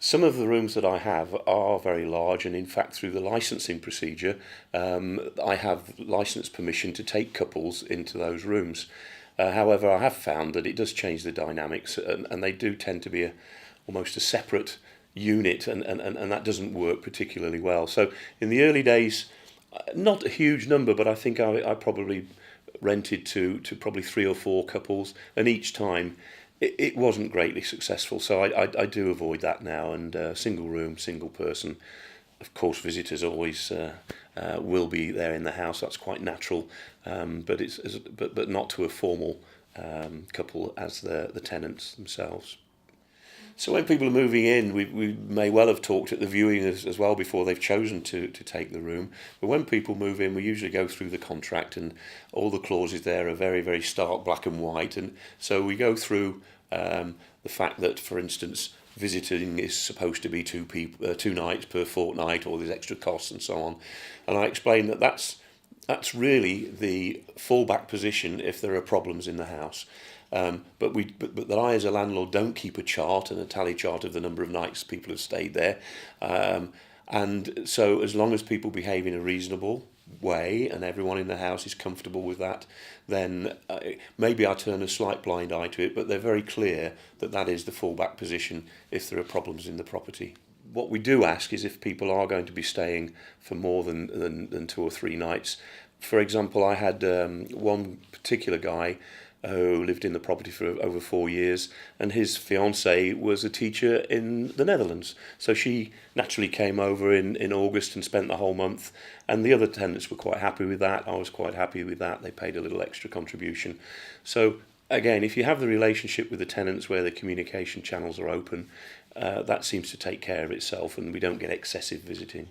Some of the rooms that I have are very large, and in fact, through the licensing procedure, I have license permission to take couples into those rooms. However, I have found that it does change the dynamics, and they do tend to be almost a separate unit, and that doesn't work particularly well. So in the early days, not a huge number, but I think I probably rented to probably 3 or 4 couples, and each time it wasn't greatly successful. So I do avoid that now, and single room, single person. Of course, visitors always will be there in the house. That's quite natural, but not to a formal couple as the tenants themselves. So when people are moving in, we may well have talked at the viewing as well before they've chosen to take the room. But when people move in, we usually go through the contract, and all the clauses there are very, very stark black and white. And so we go through the fact that, for instance, visiting is supposed to be 2 nights per fortnight, or there's extra costs and so on. And I explain that that's really the fallback position if there are problems in the house. But that I, as a landlord, don't keep a chart and a tally chart of the number of nights people have stayed there. And so as long as people behave in a reasonable way and everyone in the house is comfortable with that, then maybe I turn a slight blind eye to it, but they're very clear that that is the fallback position if there are problems in the property. What we do ask is if people are going to be staying for more than 2 or 3 nights. For example, I had one particular guy who lived in the property for over 4 years, and his fiancée was a teacher in the Netherlands. So she naturally came over in August and spent the whole month, and the other tenants were quite happy with that. I was quite happy with that. They paid a little extra contribution. So again, if you have the relationship with the tenants where the communication channels are open, that seems to take care of itself, and we don't get excessive visiting.